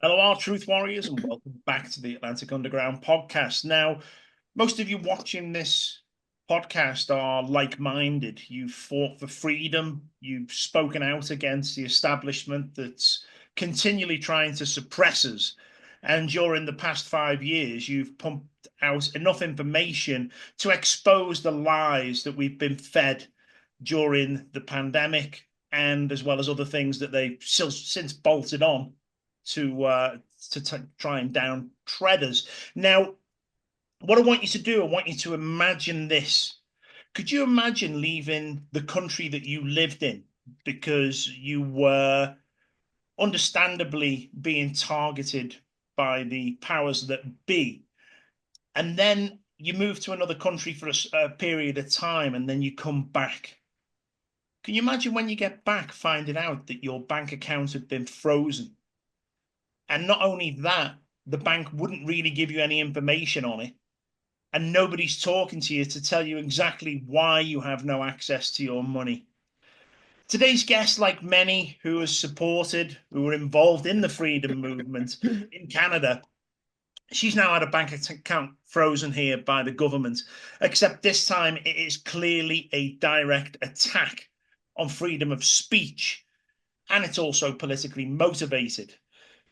Hello, our Truth Warriors, and welcome back to the Atlantic Underground podcast. Now, most of you watching this podcast are like-minded. You've fought for freedom. You've spoken out against the establishment that's continually trying to suppress us. And during the past 5 years, you've pumped out enough information to expose the lies that we've been fed during the pandemic, and as well as other things that they've since bolted on to try and down tread us. Now, what I want you to do, I want you to imagine this. Could you imagine leaving the country that you lived in because you were understandably being targeted by the powers that be, and then you move to another country for a period of time, and then you come back? Can you imagine when you get back finding out that your bank account had been frozen? And not only that, the bank wouldn't really give you any information on it. And nobody's talking to you to tell you exactly why you have no access to your money. Today's guest, like many who are supported, who were involved in the freedom movement in Canada, she's now had a bank account frozen here by the government, except this time it is clearly a direct attack on freedom of speech, and it's also politically motivated.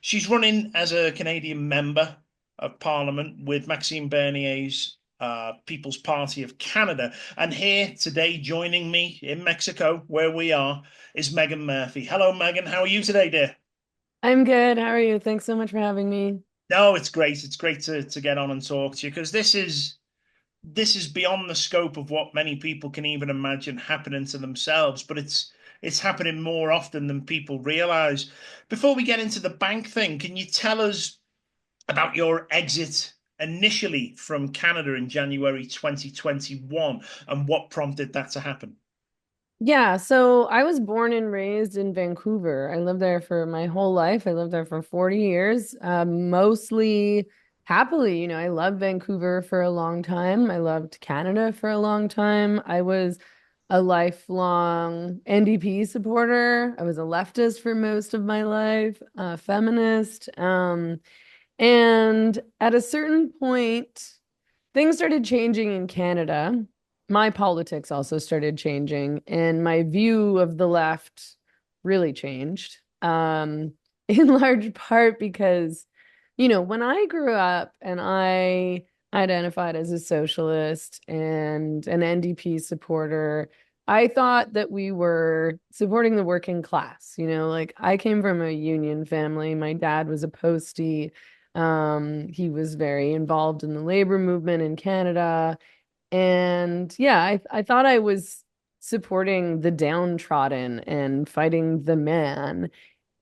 She's running as a Canadian member of Parliament with Maxime Bernier's People's Party of Canada. And here today, joining me in Mexico, where we are, is Meghan Murphy. Hello, Meghan. How are you today, dear? I'm good. How are you? Thanks so much for having me. No, it's great. It's great to get on and talk to you, because this is beyond the scope of what many people can even imagine happening to themselves, but it's happening more often than people realize. Before we get into the bank thing, can you tell us about your exit initially from Canada in January 2021 and what prompted that to happen? Yeah, so I was born and raised in Vancouver. I lived there for my whole life. I lived there for 40 years, mostly happily. I loved Vancouver for a long time. I loved Canada for a long time. I was a lifelong NDP supporter. I was a leftist for most of my life, a feminist. And at a certain point, things started changing in Canada. My politics also started changing, and my view of the left really changed. In large part because, when I grew up and I identified as a socialist and an NDP supporter, I thought that we were supporting the working class. Like I came from a union family. My dad was a postie. He was very involved in the labor movement in Canada. And yeah, I thought I was supporting the downtrodden and fighting the man.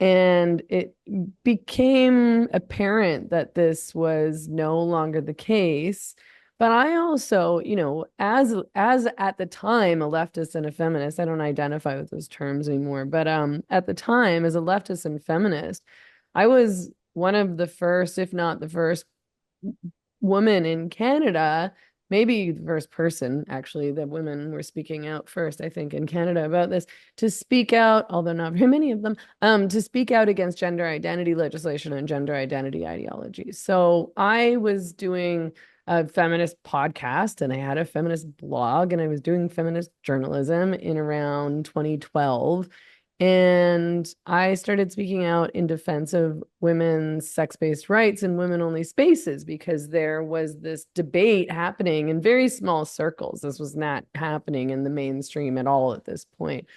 And it became apparent that this was no longer the case. But I also, as at the time a leftist and a feminist, I don't identify with those terms anymore, but at the time as a leftist and feminist, I was one of the first, if not the first woman in Canada, maybe the first person actually, that women were speaking out first, I think, in Canada about this, to speak out, although not very many of them, to speak out against gender identity legislation and gender identity ideologies. So I was doing a feminist podcast and I had a feminist blog and I was doing feminist journalism in around 2012. And I started speaking out in defense of women's sex-based rights in women-only spaces because there was this debate happening in very small circles. This was not happening in the mainstream at all at this point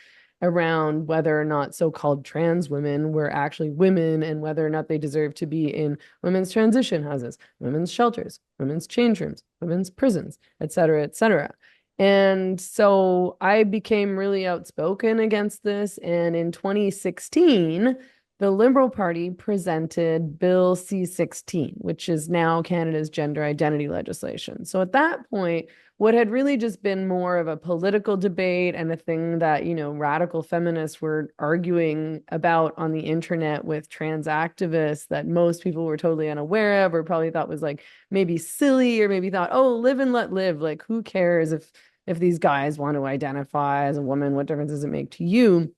around whether or not so-called trans women were actually women and whether or not they deserve to be in women's transition houses, women's shelters, women's change rooms, women's prisons, et cetera, et cetera. And so I became really outspoken against this. And in 2016, the Liberal Party presented Bill C-16, which is now Canada's gender identity legislation. So at that point, what had really just been more of a political debate and a thing that, radical feminists were arguing about on the internet with trans activists that most people were totally unaware of or probably thought was like maybe silly or maybe thought, oh, live and let live. Like, who cares if these guys want to identify as a woman? What difference does it make to you?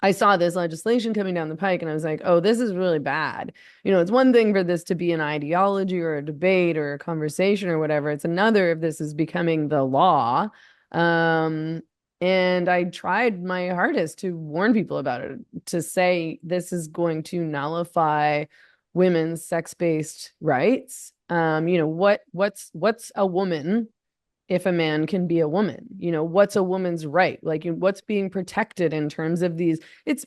I saw this legislation coming down the pike and I was like, oh, this is really bad. It's one thing for this to be an ideology or a debate or a conversation or whatever. It's another if this is becoming the law. Um, and I tried my hardest to warn people about it, to say this is going to nullify women's sex-based rights. What's a woman if a man can be a woman? What's a woman's right? Like, what's being protected in terms of these? It's,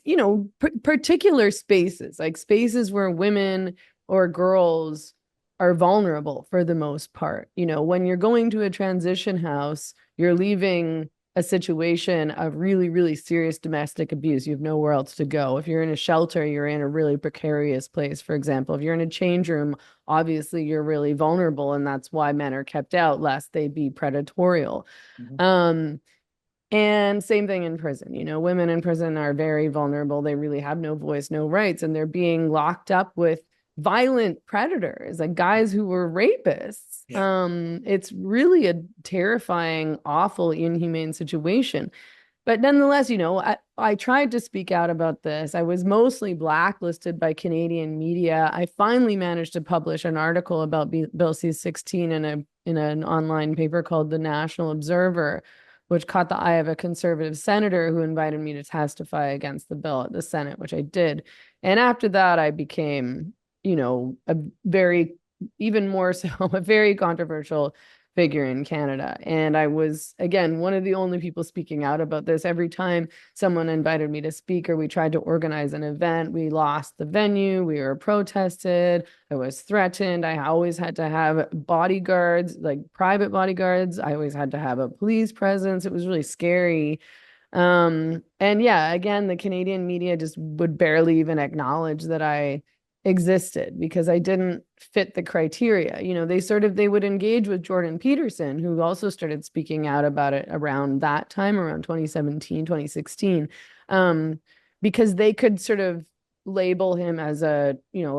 particular spaces, like spaces where women or girls are vulnerable for the most part. When you're going to a transition house, you're leaving a situation of really, really serious domestic abuse. You have nowhere else to go. If you're in a shelter, you're in a really precarious place. For example, if you're in a change room, obviously you're really vulnerable, and that's why men are kept out, lest they be predatorial. Mhm. Um, and same thing in prison. Women in prison are very vulnerable. They really have no voice, no rights, and they're being locked up with violent predators, like guys who were rapists. Yeah. It's really a terrifying, awful, inhumane situation. But nonetheless, I tried to speak out about this. I was mostly blacklisted by Canadian media. I finally managed to publish an article about Bill C-16 in an online paper called The National Observer, which caught the eye of a conservative senator who invited me to testify against the bill at the Senate, which I did. And after that, I became, a very, even more so, a very controversial figure in Canada. And I was, again, one of the only people speaking out about this. Every time someone invited me to speak or we tried to organize an event, we lost the venue, we were protested, I was threatened. I always had to have bodyguards, like private bodyguards. I always had to have a police presence. It was really scary. And yeah, again, the Canadian media just would barely even acknowledge that I existed because I didn't fit the criteria. They would engage with Jordan Peterson, who also started speaking out about it around that time, around 2017, 2016, because they could sort of label him as a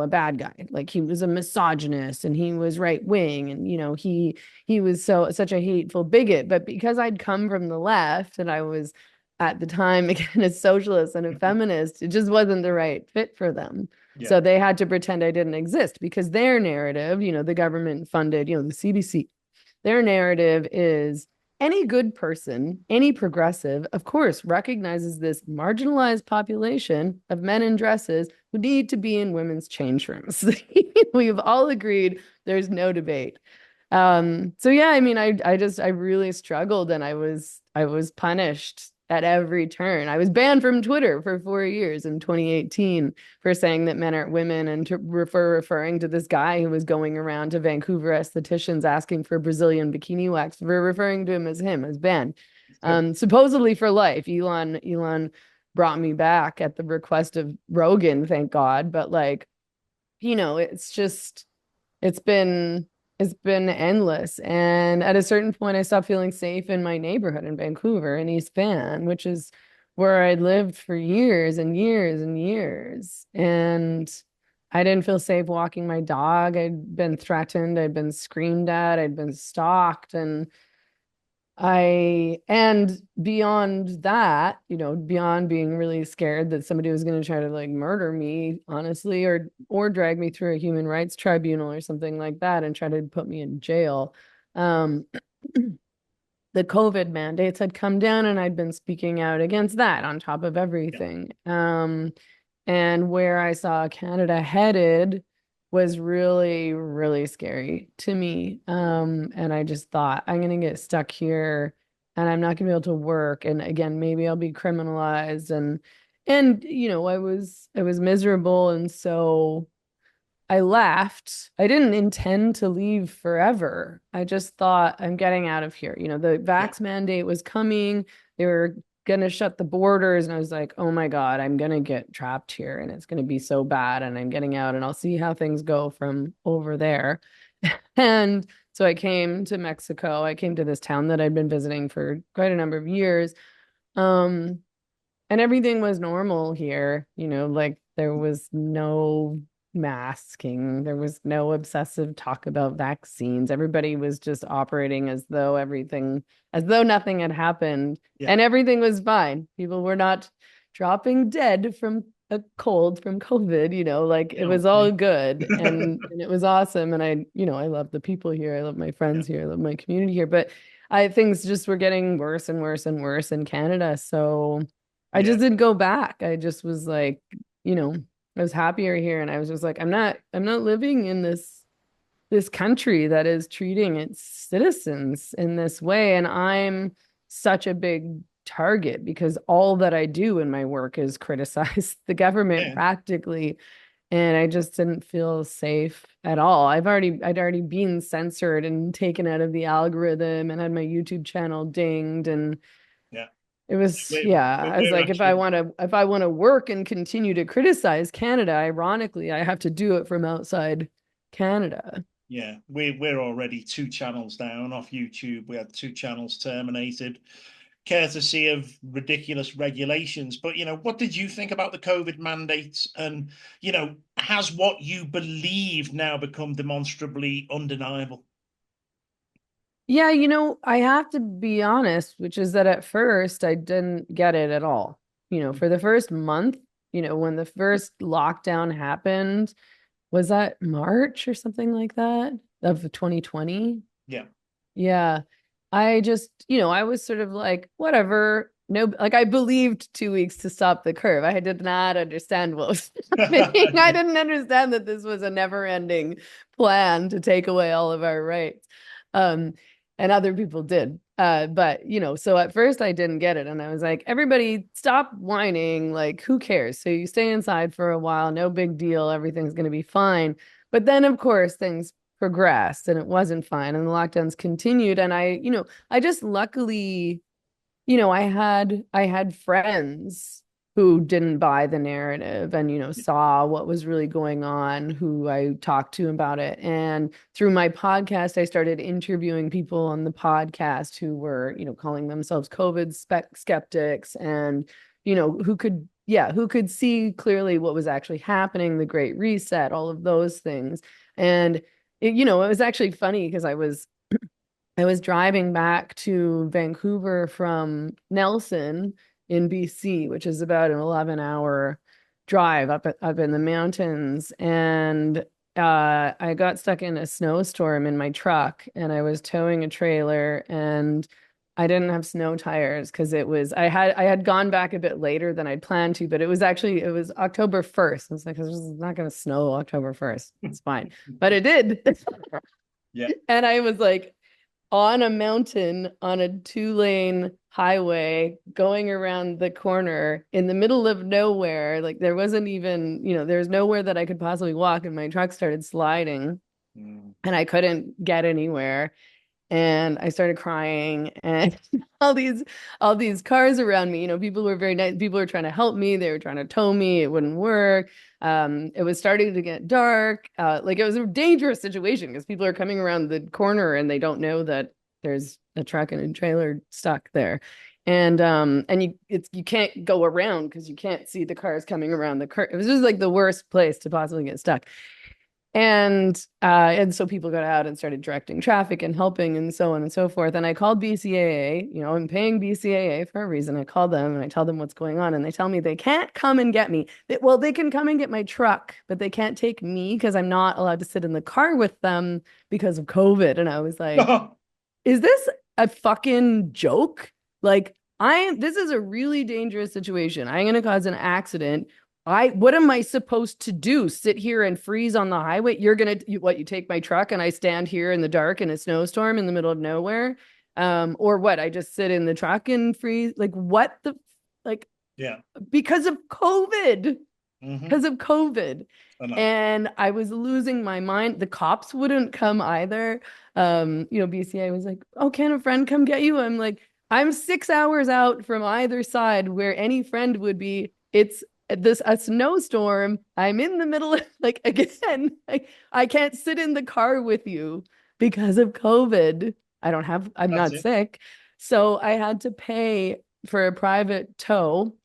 bad guy. Like he was a misogynist and he was right wing and, he was such a hateful bigot. But because I'd come from the left and I was at the time, again, a socialist and a feminist, it just wasn't the right fit for them. Yeah. So they had to pretend I didn't exist because their narrative, the government funded, the CBC, their narrative is any good person, any progressive, of course, recognizes this marginalized population of men in dresses who need to be in women's change rooms. We've all agreed there's no debate. So yeah, I mean, I really struggled and I was punished at every turn. I was banned from Twitter for 4 years in 2018 for saying that men aren't women and referring to this guy who was going around to Vancouver estheticians asking for Brazilian bikini wax, for referring to him as him, as banned. Supposedly for life. Elon brought me back at the request of Rogan, thank God. But like, it's just it's been it's been endless. And at a certain point, I stopped feeling safe in my neighborhood in Vancouver, in East Van, which is where I'd lived for years and years and years. And I didn't feel safe walking my dog. I'd been threatened, I'd been screamed at, I'd been stalked. And beyond that, beyond being really scared that somebody was going to try to like murder me, honestly, or drag me through a human rights tribunal or something like that and try to put me in jail. Um, the COVID mandates had come down and I'd been speaking out against that on top of Yeah. everything. And where I saw Canada headed was really, really scary to me. And I just thought, I'm gonna get stuck here and I'm not gonna be able to work. And again, maybe I'll be criminalized and I was miserable. And so I left. I didn't intend to leave forever. I just thought I'm getting out of here. The Yeah. vax mandate was coming. They were going to shut the borders. And I was like, oh my God, I'm going to get trapped here and it's going to be so bad. And I'm getting out and I'll see how things go from over there. And so I came to Mexico. I came to this town that I'd been visiting for quite a number of years. Um, and everything was normal here, like there was no masking, there was no obsessive talk about vaccines. Everybody was just operating as though nothing had happened Yeah. and everything was fine. People were not dropping dead from a cold from COVID, like it was all Okay. good and it was awesome. And I love the people here. I love my Yeah. friends here. I love my community here. But things just were getting worse and worse and worse in Canada. So I Yeah. just didn't go back. I just was like, you know, I was happier here. And I was just like, I'm not living in this country that is treating its citizens in this way. And I'm such a big target because all that I do in my work is criticize the government Yeah. practically. And I just didn't feel safe at all. I'd already been censored and taken out of the algorithm and had my YouTube channel dinged. And Yeah. it was, We're, yeah, I was we're like, actually, if I want to work and continue to criticize Canada, ironically, I have to do it from outside Canada. yeah, we're already 2 channels down off YouTube. We had 2 channels terminated, courtesy of ridiculous regulations. But what did you think about the COVID mandates? And has what you believe now become demonstrably undeniable? Yeah, I have to be honest, which is that at first I didn't get it at all. For the first month, when the first lockdown happened, was that March or something like that of 2020? Yeah. Yeah. I just, I was sort of like, whatever. No, like I believed 2 weeks to stop the curve. I did not understand what was happening. I didn't understand that this was a never-ending plan to take away all of our rights. Um, and other people did. But so at first I didn't get it. And I was like, everybody stop whining. Like, who cares? So you stay inside for a while, no big deal, everything's gonna be fine. But then of course things progressed and it wasn't fine and the lockdowns continued. And I just luckily, I had friends who didn't buy the narrative and saw what was really going on, who I talked to about it. And through my podcast I started interviewing people on the podcast who were calling themselves COVID skeptics and who could see clearly what was actually happening, the Great Reset, all of those things. And it was actually funny because I was driving back to Vancouver from Nelson in BC, which is about an 11-hour drive up in the mountains. And I got stuck in a snowstorm in my truck and I was towing a trailer and I didn't have snow tires because I had gone back a bit later than I'd planned to, but it was October 1st. I was like, it's not going to snow October 1st. It's fine. But it did. Yeah. And I was like, on a mountain on a 2-lane highway going around the corner in the middle of nowhere. Like there wasn't even, there's nowhere that I could possibly walk, and my truck started sliding Mm. and I couldn't get anywhere. And I started crying and all these cars around me, people were very nice. People were trying to help me. They were trying to tow me. It wouldn't work. It was starting to get dark. Like it was a dangerous situation because people are coming around the corner and they don't know that there's a truck and a trailer stuck there. And you can't go around because you can't see the cars coming around the curve. It was just like the worst place to possibly get stuck. And so people got out and started directing traffic and helping and so on and so forth. And I called BCAA, I'm paying BCAA for a reason. I called them and I tell them what's going on, and they tell me they can't come and get me. Well, they can come and get my truck, but they can't take me because I'm not allowed to sit in the car with them because of COVID. And I was like, is this a fucking joke? Like, this is a really dangerous situation. I'm gonna cause an accident. What am I supposed to do? Sit here and freeze on the highway? You take my truck and I stand here in the dark in a snowstorm in the middle of nowhere? Or what? I just sit in the truck and freeze? Like, what like, Yeah. because of COVID, Hmm. because of COVID. I know. And I was losing my mind. The cops wouldn't come either. BCA was like, "Oh, can a friend come get you?" I'm like, "I'm 6 hours out from either side where any friend would be. It's a snowstorm. I'm in the middle of like again. I can't sit in the car with you because of COVID. I'm That's not it. sick. So I had to pay for a private tow.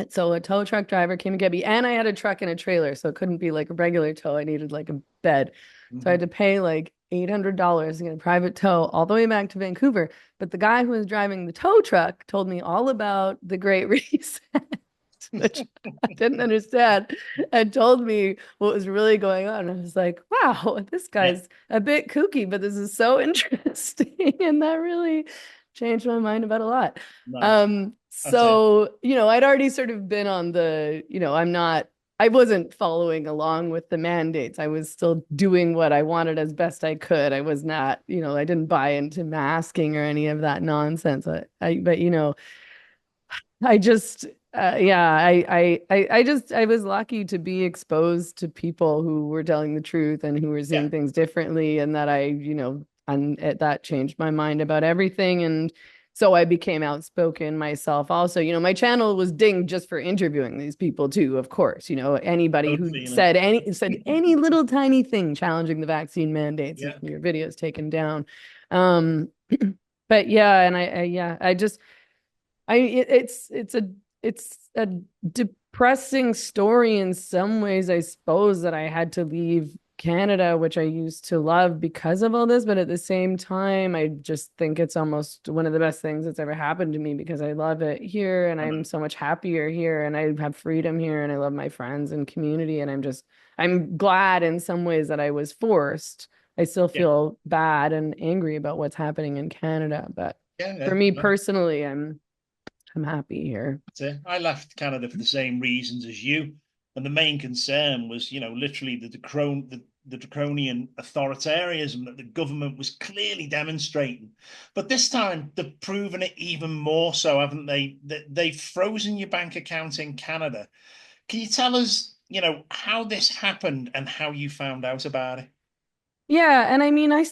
So a tow truck driver came and get me, and I had a truck and a trailer, so it couldn't be like a regular tow. I needed like a bed. So I Hmm. had to pay like $800 to get a private tow all the way back to Vancouver. But the guy who was driving the tow truck told me all about the Great Reset. which I didn't understand, and told me what was really going on. I was like, wow, this Yeah, guy's a bit kooky, but this is so interesting. And that really changed my mind about a lot. nice. That's it. So, I'd already sort of been on the, I wasn't following along with the mandates. I was still doing what I wanted as best I could. I was not, I didn't buy into masking or any of that nonsense. But I just, yeah, I was lucky to be exposed to people who were telling the truth and who were Yeah, seeing things differently, and that that changed my mind about everything. And so I became outspoken myself also. My channel was dinged just for interviewing these people too, of course. Anybody no who feeling. said any little tiny thing challenging the vaccine mandates, Yeah, your videos taken down. Um, but yeah, and I just it's a depressing story in some ways, I suppose, that I had to leave Canada, which I used to love, because of all this. But at the same time, I just think it's almost one of the best things that's ever happened to me, because I love it here and I I'm know. so much happier here and I have freedom here and I love my friends and community. And I'm glad in some ways that I was forced. I still Yeah, feel bad and angry about what's happening in Canada, but yeah, for yeah. me No, personally, I'm happy here. that's it. I left Canada for the same reasons as you, and the main concern was, literally the draconian authoritarianism that the government was clearly demonstrating. But this time they've proven it even more so, haven't they? They've frozen your bank account in Canada. Can you tell us, how this happened and how you found out about it? Yeah, and I mean, I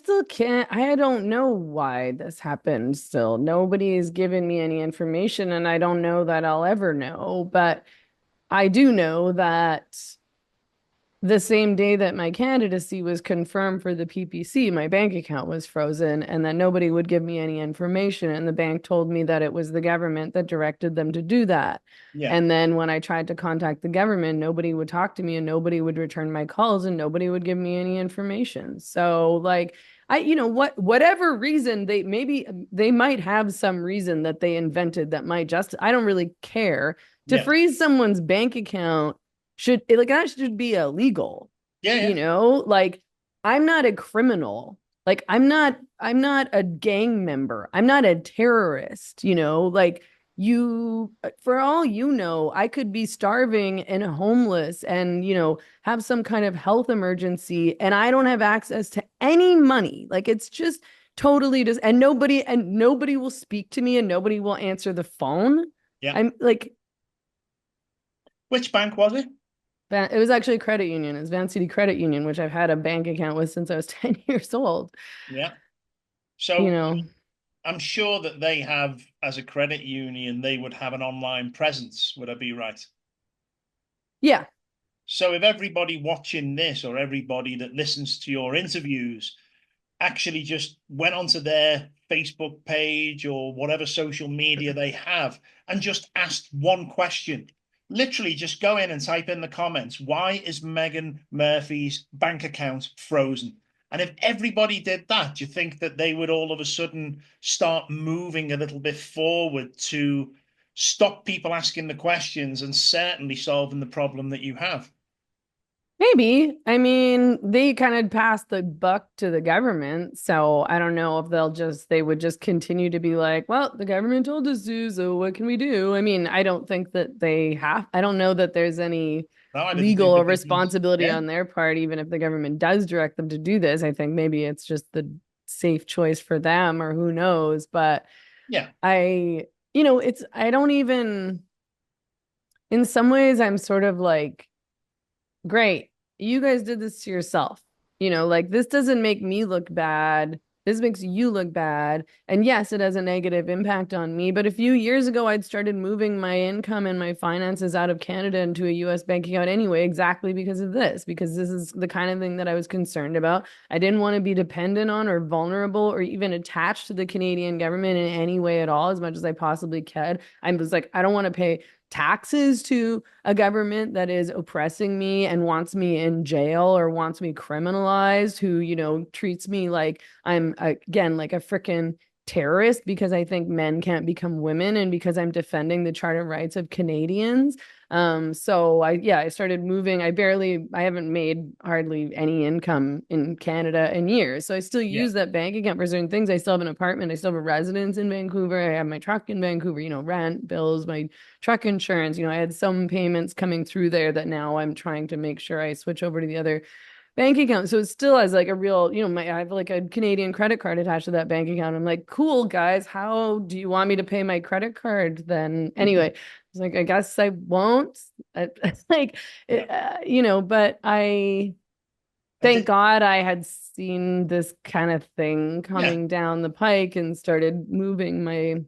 don't know why this happened still. Nobody's given me any information, and I don't know that I'll ever know, but I do know that the same day that my candidacy was confirmed for the PPC, my bank account was frozen and that nobody would give me any information. And the bank told me that it was the government that directed them to do that. Yeah, And then when I tried to contact the government, nobody would talk to me and nobody would return my calls and nobody would give me any information. So like whatever reason they might have some reason that they invented that might just, I don't really care. To yeah, freeze someone's bank account that should be illegal, yeah, yeah, like I'm not a criminal. Like I'm not a gang member. I'm not a terrorist, like for all I could be starving and homeless and, have some kind of health emergency and I don't have access to any money. Like it's just totally just, and nobody will speak to me and nobody will answer the phone. yeah. I'm like, Which bank was it? It was actually a credit union. It's Van City Credit Union, which I've had a bank account with since I was 10 years old. Yeah. You So know, I'm sure that they have, as a credit union, they would have an online presence. Would I be right? yeah. So if everybody watching this or everybody that listens to your interviews actually just went onto their Facebook page or whatever social media they have and just asked one question, literally just go in and type in the comments, why is Meghan Murphy's bank account frozen? And if everybody did that, do you think that they would all of a sudden start moving a little bit forward to stop people asking the questions and certainly solving the problem that you have? Maybe. I mean, they kind of passed the buck to the government. So I don't know if they would just continue to be like, well, the government told us to, so what can we do? I mean, I don't know that there's any No, I didn't think legal the government. responsibility Yeah, on their part, even if the government does direct them to do this. I think maybe it's just the safe choice for them, or who knows. But yeah, I don't even, in some ways, I'm sort of like, great, you guys did this to yourself. Like this doesn't make me look bad. This makes you look bad. And yes, it has a negative impact on me. But a few years ago, I'd started moving my income and my finances out of Canada into a US bank account anyway, exactly because this is the kind of thing that I was concerned about. I didn't want to be dependent on or vulnerable or even attached to the Canadian government in any way at all, as much as I possibly could. I was like, I don't want to pay taxes to a government that is oppressing me and wants me in jail or wants me criminalized, who, treats me like I'm, again, like a freaking terrorist because I think men can't become women and because I'm defending the charter rights of Canadians. So I started moving. I haven't made hardly any income in Canada in years. So I still Yeah. use that bank account for certain things. I still have an apartment. I still have a residence in Vancouver. I have my truck in Vancouver, rent, bills, my truck insurance. I had some payments coming through there that now I'm trying to make sure I switch over to the other bank account. So it still has like a real, I have like a Canadian credit card attached to that bank account. I'm like, cool, guys, how do you want me to pay my credit card then? Anyway, I was like, I guess I won't. Like, Yeah. but I And thank God I had seen this kind of thing yeah. coming down the pike and started moving my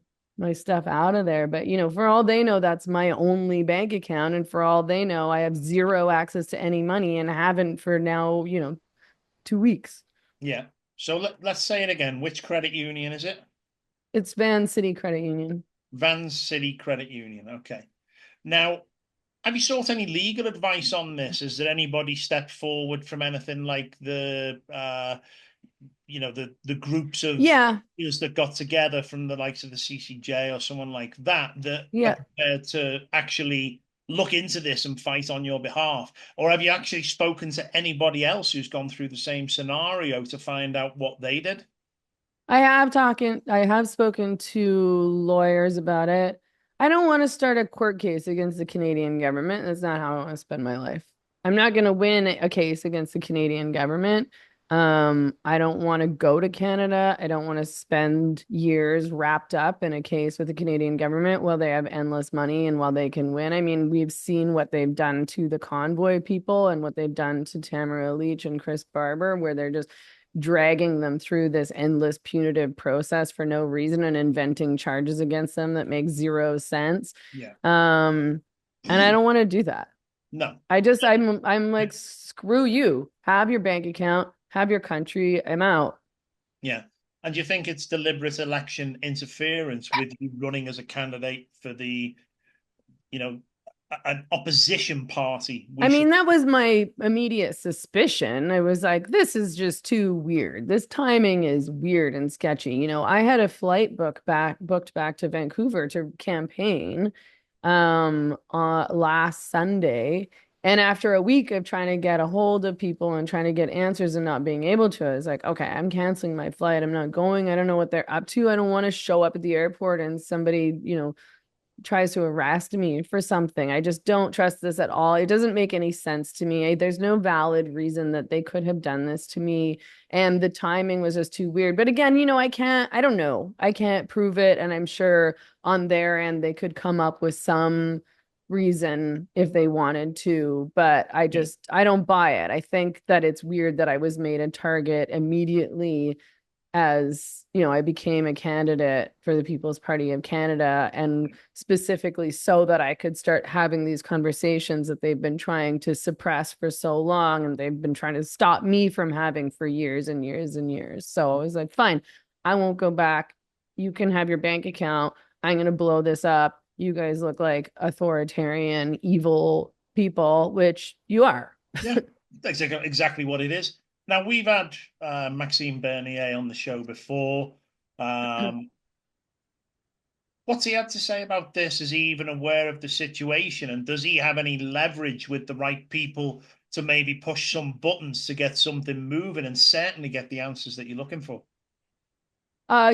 stuff out of there. But for all they know, that's my only bank account. And for all they know, I have zero access to any money and haven't for now, 2 weeks. Yeah. So let's say it again. Which credit union is it? It's Van City Credit Union. Van City Credit Union. Okay. Now, have you sought any legal advice on this? Has there anybody stepped forward from anything like the groups of Yeah. lawyers that got together from the likes of the CCJ or someone like that are Yeah. prepared to actually look into this and fight on your behalf? Or have you actually spoken to anybody else who's gone through the same scenario to find out what they did? I have spoken to lawyers about it. I don't want to start a court case against the Canadian government. That's not how I want to spend my life. I'm not going to win a case against the Canadian government. I don't want to go to Canada. I don't want to spend years wrapped up in a case with the Canadian government while they have endless money and while they can win. I mean, we've seen what they've done to the convoy people and what they've done to Tamara Leach and Chris Barber, where they're just dragging them through this endless punitive process for no reason and inventing charges against them that make zero sense. Yeah. And I don't want to do that. No. I'm like, screw you. Have your bank account, have your country. I'm out. Yeah. And do you think it's deliberate election interference with you running as a candidate for you know, an opposition party? I We should, mean, that was my immediate suspicion. I was like, this is just too weird. This timing is weird and sketchy. I had a flight booked back to Vancouver to campaign last Sunday. And after a week of trying to get a hold of people and trying to get answers and not being able to, I was like, okay, I'm canceling my flight. I'm not going. I don't know what they're up to. I don't want to show up at the airport and somebody, tries to arrest me for something. I just don't trust this at all. It doesn't make any sense to me. There's no valid reason that they could have done this to me. And the timing was just too weird. But again, I don't know. I can't prove it. And I'm sure on their end, they could come up with some reason if they wanted to. But yeah, I don't buy it. I think that it's weird that I was made a target immediately as I became a candidate for the People's Party of Canada, and specifically so that I could start having these conversations that they've been trying to suppress for so long and they've been trying to stop me from having for years and years and years. So I was like, fine, I won't go back. You can have your bank account. I'm going to blow this up. You guys look like authoritarian, evil people, which you are. yeah, that's exactly what it is. Now, we've had Maxime Bernier on the show before. Um, what's he had to say about this? Is he even aware of the situation? And does he have any leverage with the right people to maybe push some buttons to get something moving and certainly get the answers that you're looking for?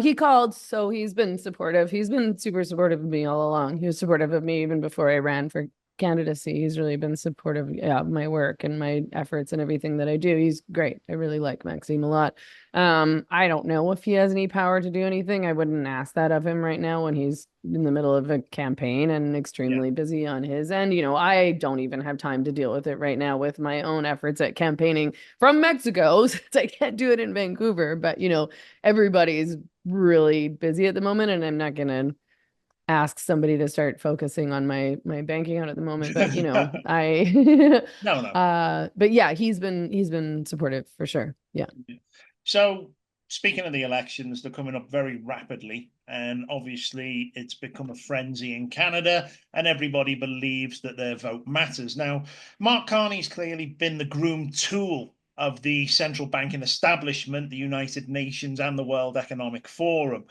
He called, so he's been supportive. He's been super supportive of me all along. He was supportive of me even before I ran for candidacy. He's really been supportive, of my work and my efforts and everything that I do. He's great. I really like Maxime a lot. I don't know if he has any power to do anything. I wouldn't ask that of him right now when he's in the middle of a campaign and Yeah, extremely busy on his end. I don't even have time to deal with it right now with my own efforts at campaigning from Mexico, since I can't do it in Vancouver. But everybody's really busy at the moment, and I'm not gonna ask somebody to start focusing on my bank account at the moment. But I no, no. but yeah, he's been supportive for sure. Yeah. So, speaking of the elections, they're coming up very rapidly, and obviously it's become a frenzy in Canada, and everybody believes that their vote matters. Now, Mark Carney's clearly been the groomed tool of the central banking establishment, the United Nations, and the World Economic Forum.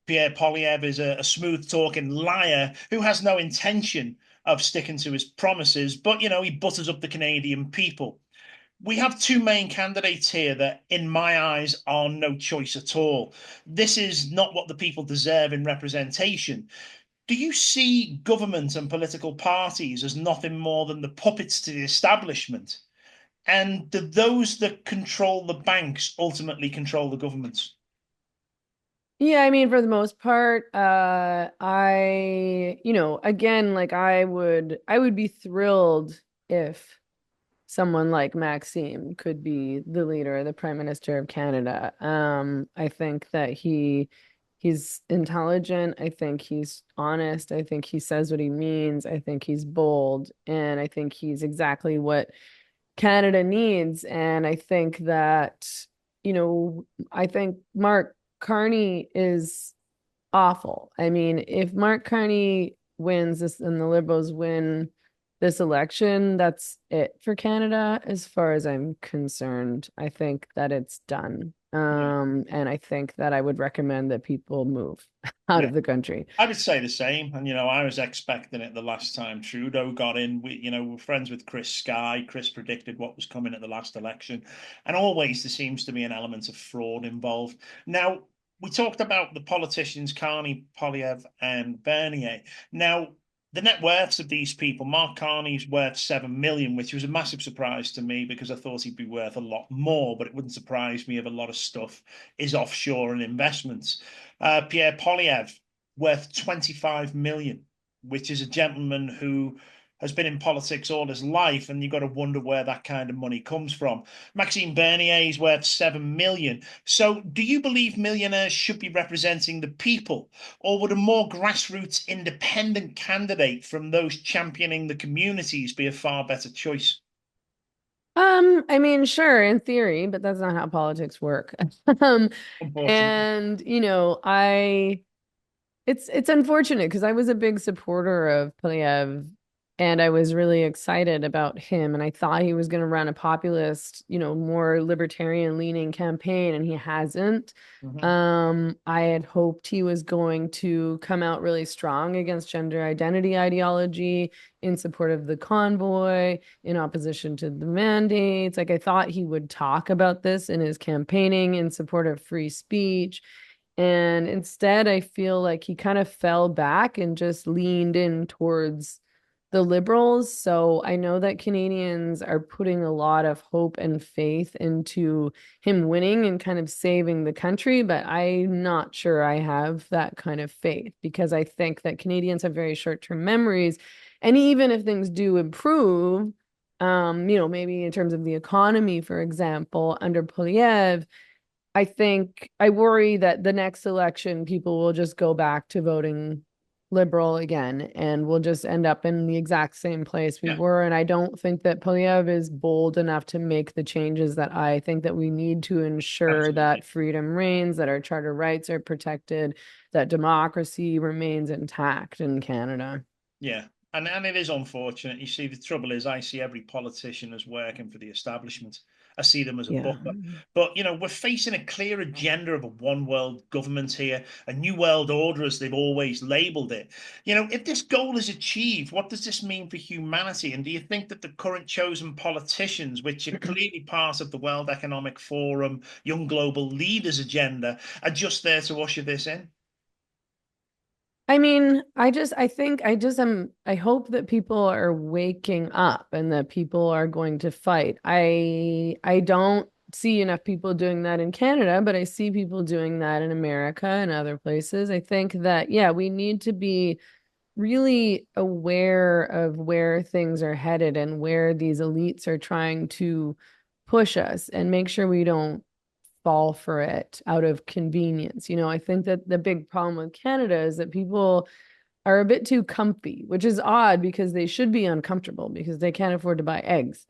Pierre Polyev is a smooth talking liar who has no intention of sticking to his promises, but he butters up the Canadian people. We have two main candidates here that, in my eyes, are no choice at all. This is not what the people deserve in representation. Do you see government and political parties as nothing more than the puppets to the establishment? And do those that control the banks ultimately control the governments? Yeah, I mean, for the most part, again, like I would be thrilled if someone like Maxime could be the leader, the Prime Minister of Canada. I think that he's intelligent. I think he's honest. I think he says what he means. I think he's bold, and I think he's exactly what Canada needs. And I think that, you know, I think Mark Carney is awful. I mean, if Mark Carney wins this and the Liberals win this election, that's it for Canada as far as I'm concerned. I think that it's done. Yeah, And I think that I would recommend that people move out yeah. of the country. I would say the same. And, I was expecting it the last time Trudeau got in. We're friends with Chris Sky. Chris predicted what was coming at the last election. And always there seems to be an element of fraud involved. Now, we talked about the politicians, Carney, Polyev, and Bernier. Now, the net worths of these people, Mark Carney's worth 7 million, which was a massive surprise to me because I thought he'd be worth a lot more, but it wouldn't surprise me if a lot of stuff is offshore and investments. Pierre Polyev, worth 25 million, which is a gentleman who has been in politics all his life, and you've got to wonder where that kind of money comes from. Maxime Bernier is worth 7 million. So, do you believe millionaires should be representing the people, or would a more grassroots independent candidate from those championing the communities be a far better choice? I mean, sure, in theory, but that's not how politics work. Um, Unfortunately. and it's unfortunate because I was a big supporter of Polyev and I was really excited about him and I thought he was going to run a populist, more libertarian leaning campaign and he hasn't. Mhm. I had hoped he was going to come out really strong against gender identity ideology in support of the convoy, in opposition to the mandates. Like I thought he would talk about this in his campaigning in support of free speech. And instead, I feel like he kind of fell back and just leaned in towards the Liberals. So I know that Canadians are putting a lot of hope and faith into him winning and kind of saving the country, but I'm not sure I have that kind of faith because I think that Canadians have very short-term memories. And even if things do improve, maybe in terms of the economy, for example, under Polyev, I think I worry that the next election, people will just go back to voting liberal again, and we'll just end up in the exact same place we Yeah, were. And I don't think that Polyev is bold enough to make the changes that I think that we need to ensure that absolutely. freedom reigns, that our charter rights are protected, that democracy remains intact in Canada. Yeah. And it is unfortunate. You see, the trouble is, I see every politician as working for the establishment. I see them as a Yeah. buffer. But, we're facing a clear agenda of a one world government here, a new world order, as they've always labeled it. If this goal is achieved, what does this mean for humanity? And do you think that the current chosen politicians, which are clearly part of the World Economic Forum, Young Global Leaders agenda, are just there to usher this in? I mean, I hope that people are waking up and that people are going to fight. I don't see enough people doing that in Canada, but I see people doing that in America and other places. I think that, yeah, we need to be really aware of where things are headed and where these elites are trying to push us and make sure we don't fall for it out of convenience. I think that the big problem with Canada is that people are a bit too comfy, which is odd because they should be uncomfortable because they can't afford to buy eggs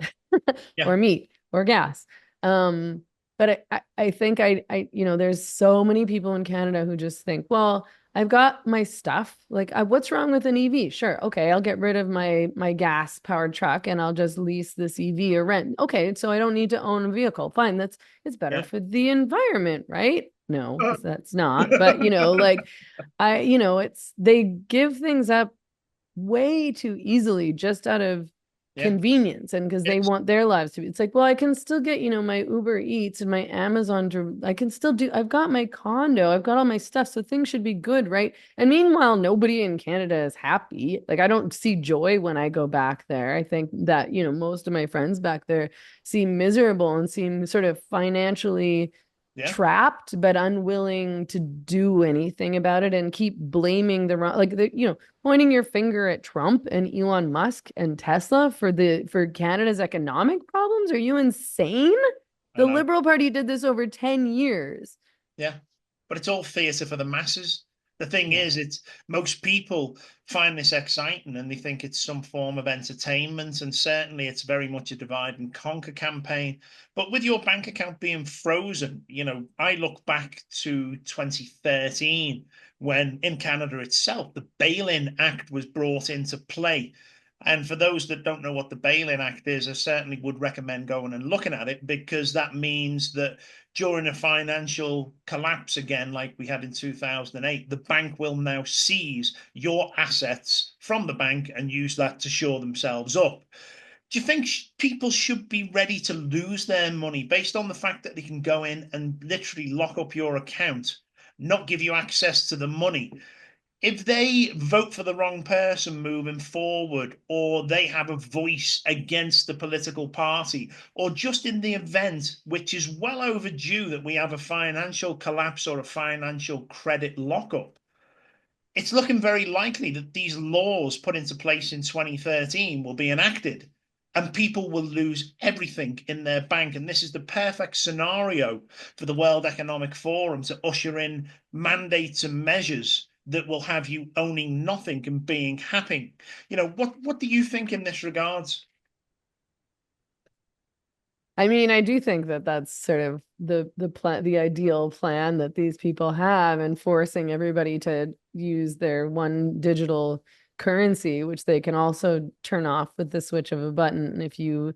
Yeah. or meat or gas. Um, but I think there's so many people in Canada who just think, well, I've got my stuff. Like, what's wrong with an EV? Sure, okay, I'll get rid of my gas powered truck and I'll just lease this EV or rent. Okay, so I don't need to own a vehicle. Fine, it's better Yeah. for the environment, right? No, that's not. But like it's they give things up way too easily just out of Yeah, convenience and because they it's want their lives to be. It's like, well, I can still get, my Uber Eats and my Amazon to, I can still do, I've got my condo, I've got all my stuff, so things should be good, right? And meanwhile, nobody in Canada is happy. Like, I don't see joy when I go back there. I think that, most of my friends back there seem miserable and seem sort of financially yeah. trapped but unwilling to do anything about it and keep blaming the wrong, like pointing your finger at Trump and Elon Musk and Tesla for Canada's economic problems. Are you insane? I The know. Liberal Party did this over 10 years. Yeah, but it's all theatre for the masses. The thing Yeah. is, it's most people find this exciting and they think it's some form of entertainment, and certainly it's very much a divide and conquer campaign. But with your bank account being frozen, I look back to 2013 when in Canada itself, the Bail-in Act was brought into play. And for those that don't know what the Bail-in Act is, I certainly would recommend going and looking at it, because that means that during a financial collapse again, like we had in 2008, the bank will now seize your assets from the bank and use that to shore themselves up. Do you think people should be ready to lose their money based on the fact that they can go in and literally lock up your account, not give you access to the money? If they vote for the wrong person moving forward, or they have a voice against the political party, or just in the event, which is well overdue, that we have a financial collapse or a financial credit lockup, it's looking very likely that these laws put into place in 2013 will be enacted and people will lose everything in their bank. And this is the perfect scenario for the World Economic Forum to usher in mandates and measures that will have you owning nothing and being happy. What do you think in this regards? I mean, I do think that that's sort of the plan, the ideal plan that these people have, and forcing everybody to use their one digital currency, which they can also turn off with the switch of a button if you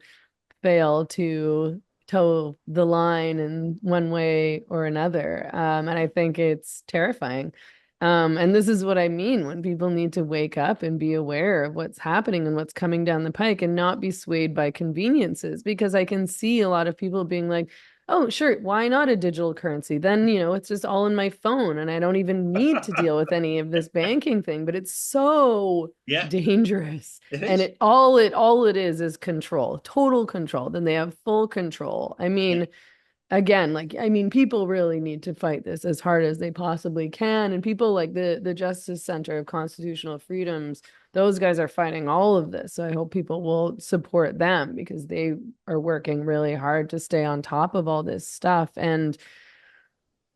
fail to toe the line in one way or another. And I think it's terrifying. And this is what I mean when people need to wake up and be aware of what's happening and what's coming down the pike and not be swayed by conveniences. Because I can see a lot of people being like, oh, sure, why not a digital currency? Then, it's just all in my phone and I don't even need to deal with any of this banking thing. But it's so Yeah, dangerous. it And is. all it is control, total control. Then they have full control. I Yeah, mean, again, like, I mean, people really need to fight this as hard as they possibly can. And people like the Justice Center of Constitutional Freedoms, those guys are fighting all of this. So I hope people will support them because they are working really hard to stay on top of all this stuff. And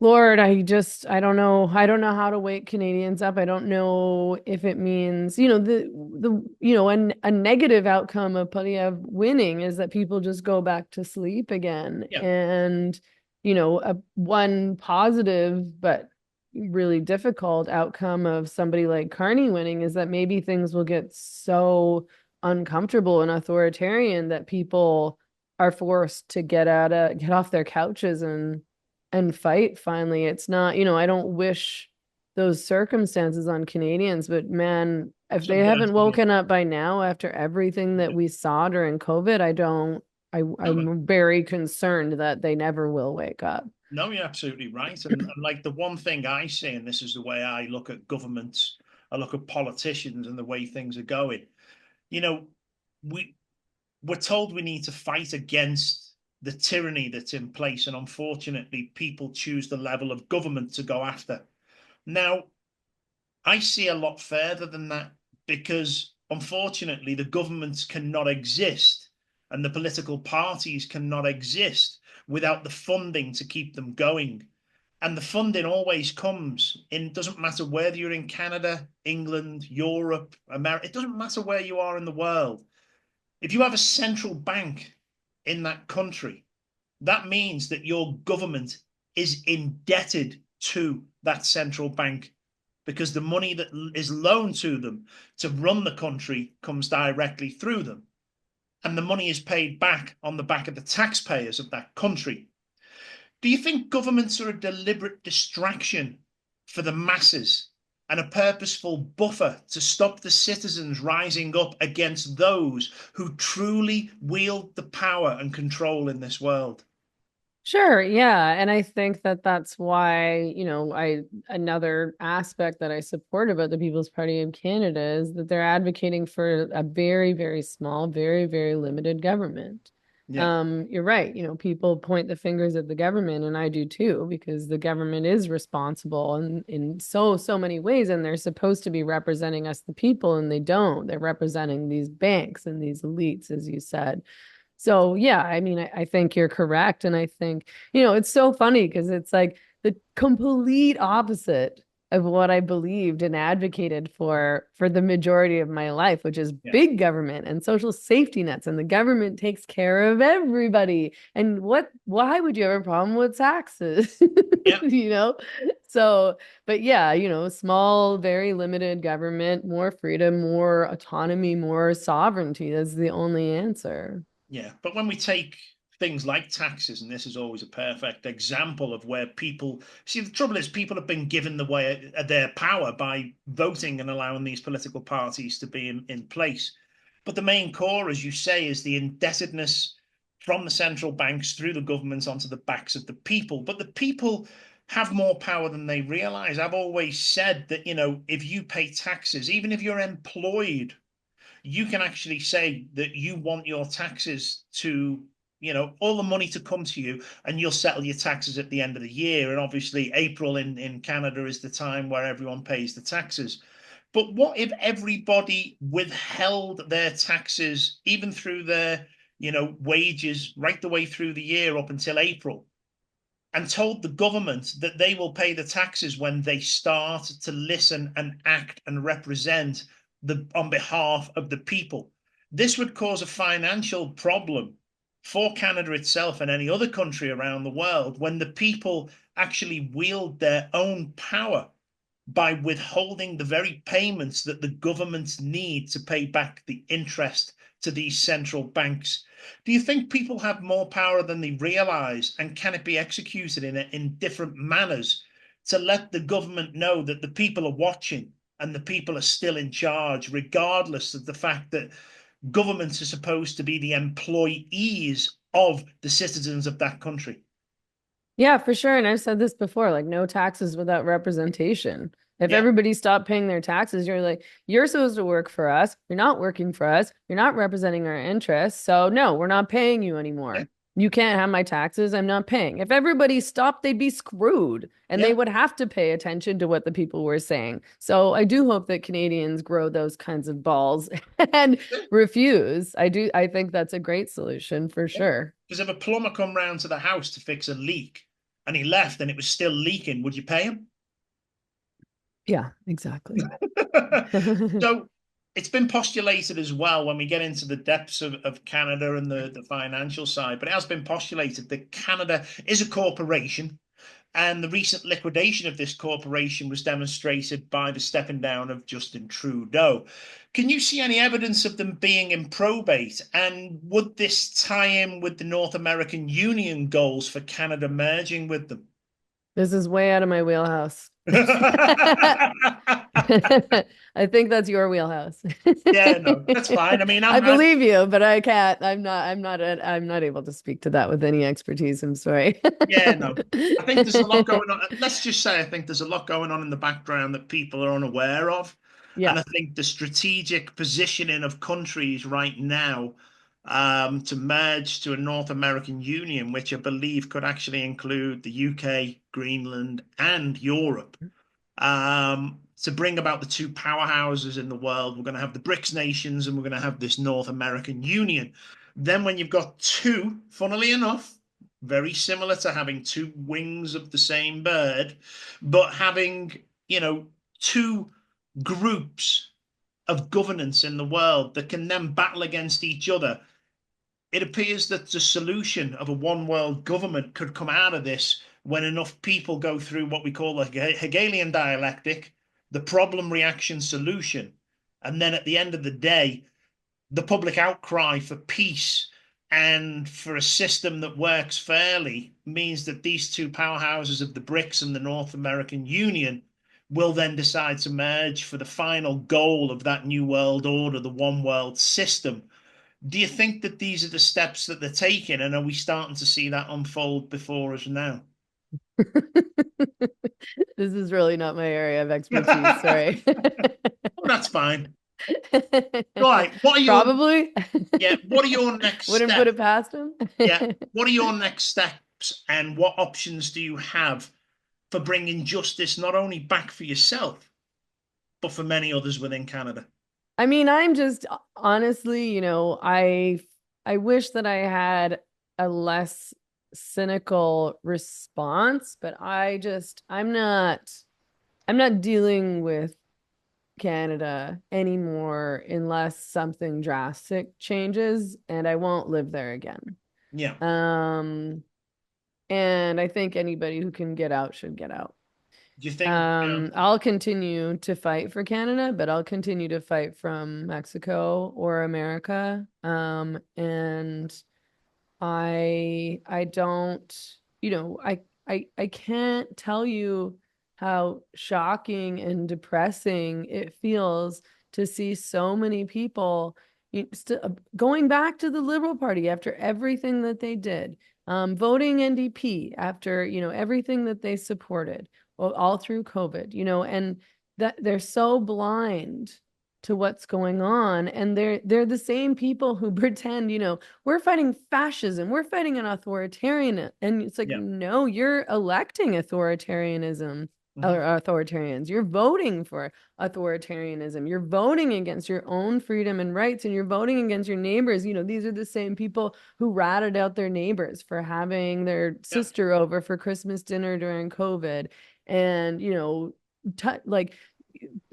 Lord, I don't know. I don't know how to wake Canadians up. I don't know if it means, a negative outcome of Polyev winning is that people just go back to sleep again. yeah, And, a one positive but really difficult outcome of somebody like Carney winning is that maybe things will get so uncomfortable and authoritarian that people are forced to get off their couches and fight finally. It's not, I don't wish those circumstances on Canadians, but man, if they sometimes haven't you do. woken up by now after everything that we saw during COVID, No, I'm very concerned that they never will wake up. no, you're absolutely right. And like the one thing I say, and this is the way I look at governments, I look at politicians and the way things are going. You know, we we're told we need to fight against the tyranny that's in place, and unfortunately, people choose the level of government to go after. Now, I see a lot further than that, because unfortunately, the governments cannot exist and the political parties cannot exist without the funding to keep them going. And the funding always comes in, doesn't matter whether you're in Canada, England, Europe, America, it doesn't matter where you are in the world. If you have a central bank in that country, that means that your government is indebted to that central bank, because the money that is loaned to them to run the country comes directly through them. And the money is paid back on the back of the taxpayers of that country. Do you think governments are a deliberate distraction for the masses and a purposeful buffer to stop the citizens rising up against those who truly wield the power and control in this world? Sure, yeah. And I think that that's why, another aspect that I support about the People's Party of Canada is that they're advocating for a very, very small, very, very limited government. Yeah, You're right. People point the fingers at the government, and I do too, because the government is responsible in so many ways, and they're supposed to be representing us, the people, and they don't. They're representing these banks and these elites, as you said. So yeah, I mean, I think you're correct. And I think, it's so funny because it's like the complete opposite of what I believed and advocated for the majority of my life, which is yeah, big government and social safety nets, and the government takes care of everybody. And why would you have a problem with taxes? yeah. You know? So, but yeah, small, very limited government, more freedom, more autonomy, more sovereignty. That's the only answer. Yeah, but when we take things like taxes, and this is always a perfect example of where people see, the trouble is people have been given the way their power by voting and allowing these political parties to be in place. But the main core, as you say, is the indebtedness from the central banks through the governments onto the backs of the people. But the people have more power than they realize. I've always said that, if you pay taxes, even if you're employed, you can actually say that you want your taxes to, all the money to come to you, and you'll settle your taxes at the end of the year. And obviously, April in Canada is the time where everyone pays the taxes. But what if everybody withheld their taxes, even through their, wages, right the way through the year up until April, and told the government that they will pay the taxes when they start to listen and act and represent on behalf of the people? This would cause a financial problem for Canada itself and any other country around the world when the people actually wield their own power by withholding the very payments that the governments need to pay back the interest to these central banks. Do you think people have more power than they realize? And can it be executed in different manners to let the government know that the people are watching and the people are still in charge, regardless of the fact that governments are supposed to be the employees of the citizens of that country? Yeah, for sure. And I've said this before, like no taxes without representation. If Yeah, everybody stopped paying their taxes, you're like, you're supposed to work for us. You're not working for us. You're not representing our interests. So no, we're not paying you yeah, anymore. You can't have my taxes. I'm not paying. If everybody stopped, they'd be screwed and they yeah. would have to pay attention to what the people were saying. So I do hope that Canadians grow those kinds of balls and refuse. I think that's a great solution for sure. Because if a plumber come round to the house to fix a leak and he left and it was still leaking, would you pay him? Yeah, exactly. So it's been postulated as well when we get into the depths of Canada and the financial side, but it has been postulated that Canada is a corporation. And the recent liquidation of this corporation was demonstrated by the stepping down of Justin Trudeau. Can you see any evidence of them being in probate? And would this tie in with the North American Union goals for Canada merging with them? This is way out of my wheelhouse. I think that's your wheelhouse. Yeah, no, that's fine. I mean, I believe you, but I can't. I'm not able to speak to that with any expertise. I'm sorry. yeah, no. I think there's a lot going on. Let's just say I think there's a lot going on in the background that people are unaware of. Yeah. And I think the strategic positioning of countries right now to merge to a North American Union, which I believe could actually include the UK, Greenland, and Europe, to bring about the two powerhouses in the world. We're going to have the BRICS nations and we're going to have this North American Union. Then, when you've got two, funnily enough, very similar to having two wings of the same bird, but having, two groups of governance in the world that can then battle against each other, it appears that the solution of a one world government could come out of this when enough people go through what we call a Hegelian dialectic, the problem reaction solution. And then at the end of the day, the public outcry for peace And for a system that works fairly means that these two powerhouses of the BRICS and the North American Union will then decide to merge for the final goal of that new world order, the one world system. Do you think that these are the steps that they're taking, and are we starting to see that unfold before us now? This is really not my area of expertise. Sorry. Oh, that's fine. Right. What are your Probably. Yeah, what are your next Wouldn't put steps? it past him. Yeah, what are your next steps and what options do you have for bringing justice not only back for yourself, but for many others within Canada? I mean, I'm just honestly, I wish that I had a less cynical response, but I'm not dealing with Canada anymore unless something drastic changes, and I won't live there again. Yeah. Um, and I think anybody who can get out should get out. Do you think, I'll continue to fight for Canada, but I'll continue to fight from Mexico or America. And I don't, I can't tell you how shocking and depressing it feels to see so many people going back to the Liberal Party after everything that they did, voting NDP after, everything that they supported all through COVID, and that they're so blind to what's going on, and they're the same people who pretend, we're fighting fascism, we're fighting an authoritarian, and it's like, yeah. no, you're electing authoritarianism or Mhm. authoritarians. You're voting for authoritarianism. You're voting against your own freedom and rights, and you're voting against your neighbors. These are the same people who ratted out their neighbors for having their Yeah. sister over for Christmas dinner during COVID, and like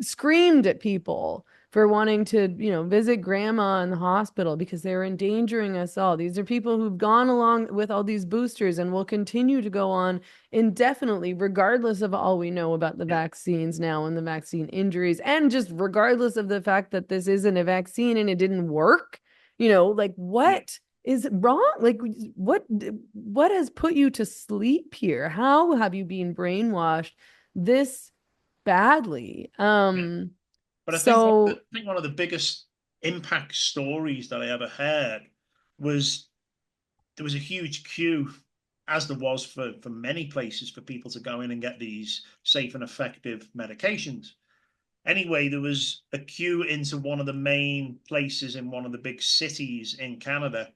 screamed at people for wanting to, visit grandma in the hospital because they're endangering us all. These are people who've gone along with all these boosters and will continue to go on indefinitely, regardless of all we know about the Yeah. vaccines now and the vaccine injuries, and just regardless of the fact that this isn't a vaccine and it didn't work. Like, Yeah. what is wrong? Like, what has put you to sleep here? How have you been brainwashed this badly? Yeah. But So I think one of the biggest impact stories that I ever heard was there was a huge queue, as there was for many places, for people to go in and get these safe and effective medications. Anyway, there was a queue into one of the main places in one of the big cities in Canada,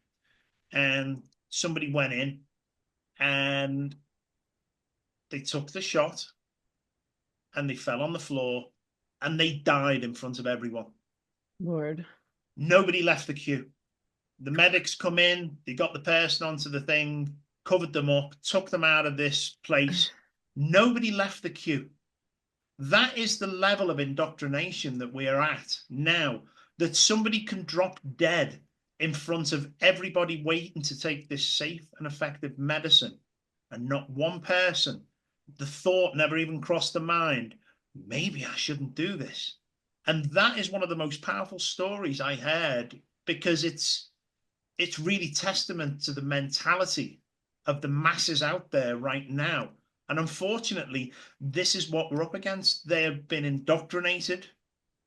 and somebody went in and they took the shot and they fell on the floor and they died in front of everyone. Lord. Nobody left the queue. The medics come in, they got the person onto the thing, covered them up, took them out of this place. Nobody left the queue. That is the level of indoctrination that we are at now, that somebody can drop dead in front of everybody waiting to take this safe and effective medicine, and not one person, the thought never even crossed the mind, maybe I shouldn't do this. And that is one of the most powerful stories I heard, because it's really testament to the mentality of the masses out there right now. And unfortunately, this is what we're up against. They have been indoctrinated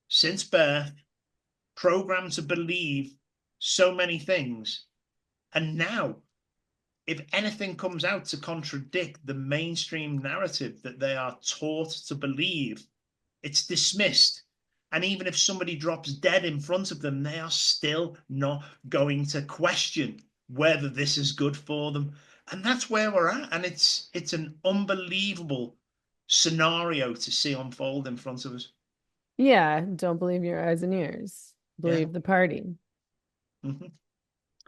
since birth, programmed to believe so many things. And now, if anything comes out to contradict the mainstream narrative that they are taught to believe, it's dismissed. And even if somebody drops dead in front of them, they are still not going to question whether this is good for them. And that's where we're at. And it's an unbelievable scenario to see unfold in front of us. Yeah, don't believe your eyes and ears. Yeah. Believe the party. Hmm.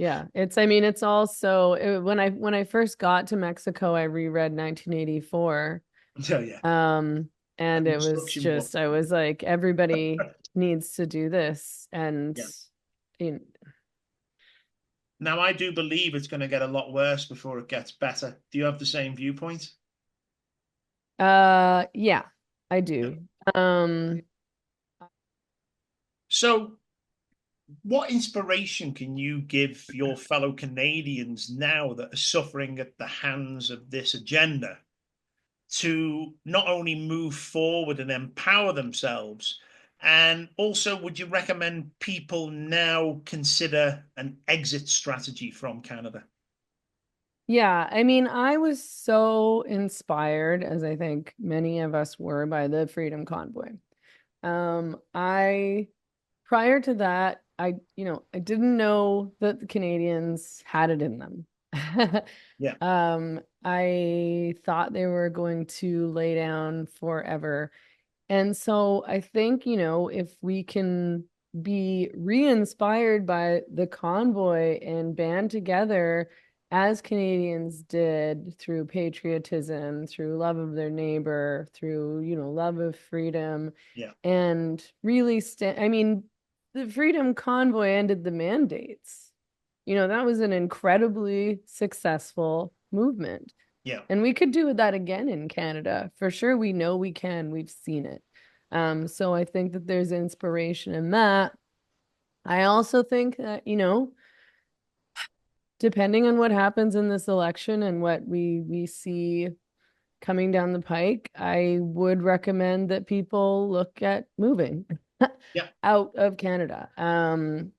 Yeah, I mean, it's also when I first got to Mexico, I reread 1984. So yeah, Um, an and it was instruction book. just, I was like, everybody needs to do this. And Yeah. you Now I do believe it's going to get a lot worse before it gets better. Do you have the same viewpoint? yeah, I Yeah. do. Um, So What inspiration can you give your fellow Canadians now that are suffering at the hands of this agenda to not only move forward and empower themselves? And also, would you recommend people now consider an exit strategy from Canada? Yeah, I mean, I was so inspired, as I think many of us were, by the Freedom Convoy. I prior to that, I didn't know that the Canadians had it in them. Yeah, I thought they were going to lay down forever. And so I think, if we can be re-inspired by the convoy and band together as Canadians did through patriotism, through love of their neighbor, through, love of freedom, yeah, and really stand, I mean, the Freedom Convoy ended the mandates. That was an incredibly successful movement. yeah, And we could do that again in Canada. For sure, we know we can. We've seen it. So I think that there's inspiration in that. I also think that, depending on what happens in this election and what we see coming down the pike, I would recommend that people look at moving yeah. out of Canada. And,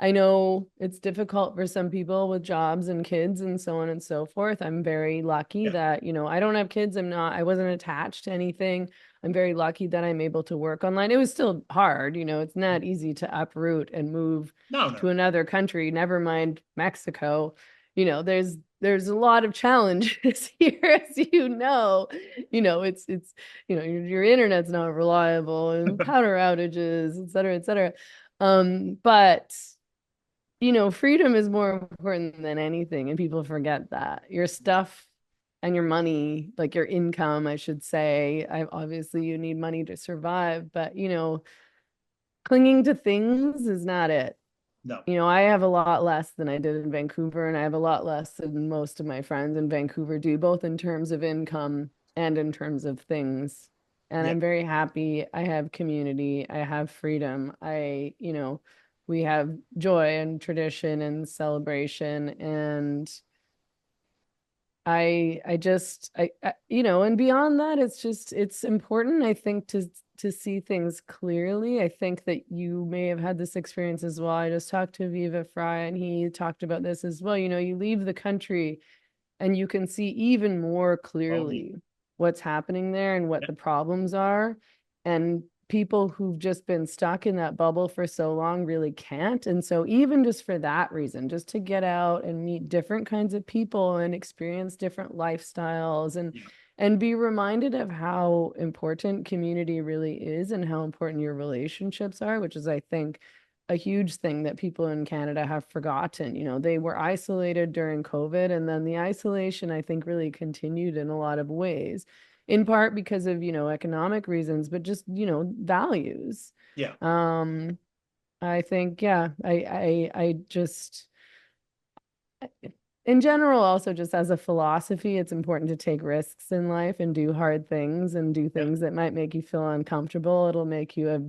I know it's difficult for some people with jobs and kids and so on and so forth. I'm very lucky Yeah. that, I don't have kids. I wasn't attached to anything. I'm very lucky that I'm able to work online. It was still hard, it's not easy to uproot and move No, to no. another country, never mind Mexico. There's a lot of challenges here, as it's your internet's not reliable and power outages, et cetera, et cetera. But freedom is more important than anything, and people forget that. Your stuff and your money, like your income, I should say, obviously you need money to survive, but clinging to things is not it. No. I have a lot less than I did in Vancouver, and I have a lot less than most of my friends in Vancouver do, both in terms of income and in terms of things. And Yeah. I'm very happy. I have community. I have freedom. We have joy and tradition and celebration. And and beyond that, it's important, I think, to see things clearly. I think that you may have had this experience as well. I just talked to Viva Fry, and he talked about this as well. You leave the country and you can see even more Oh, yeah. clearly what's happening there and what Yeah. the problems are. And people who've just been stuck in that bubble for so long really can't. And so, even just for that reason, just to get out and meet different kinds of people and experience different lifestyles Yeah. and be reminded of how important community really is and how important your relationships are, which is, I think, a huge thing that people in Canada have forgotten. They were isolated during COVID, and then the isolation, I think, really continued in a lot of ways, in part because of, economic reasons, but just, values. Yeah. Um, I think, yeah, I just, in general, also just as a philosophy, it's important to take risks in life and do hard things and do Yeah. things that might make you feel uncomfortable. It'll make you a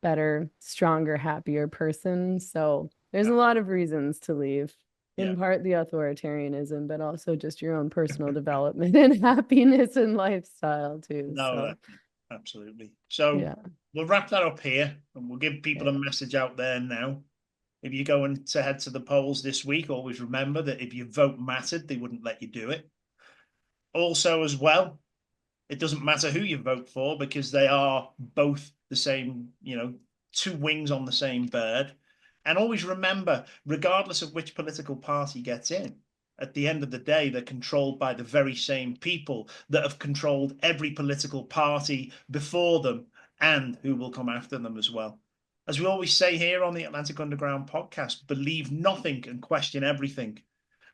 better, stronger, happier person. So there's Yeah. a lot of reasons to leave. Yeah. In part the authoritarianism, but also just your own personal development and happiness and lifestyle too. No, So that, absolutely. So yeah. we'll wrap that up here and we'll give people Yeah. a message out there now. If you're going to head to the polls this week, always remember that if your vote mattered, they wouldn't let you do it. Also, as well, it doesn't matter who you vote for because they are both the same, two wings on the same bird. And always remember, regardless of which political party gets in, at the end of the day, they're controlled by the very same people that have controlled every political party before them and who will come after them as well. As we always say here on the Atlantic Underground podcast, believe nothing and question everything.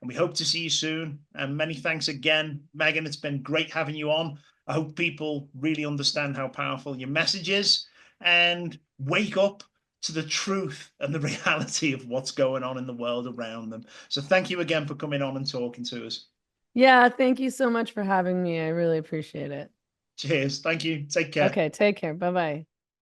And we hope to see you soon. And many thanks again, Meghan. It's been great having you on. I hope people really understand how powerful your message is and wake up to the truth and the reality of what's going on in the world around them. So thank you again for coming on and talking to us. Yeah, thank you so much for having me. I really appreciate it. Cheers. Thank you. Take care. Okay, take care. Bye-bye.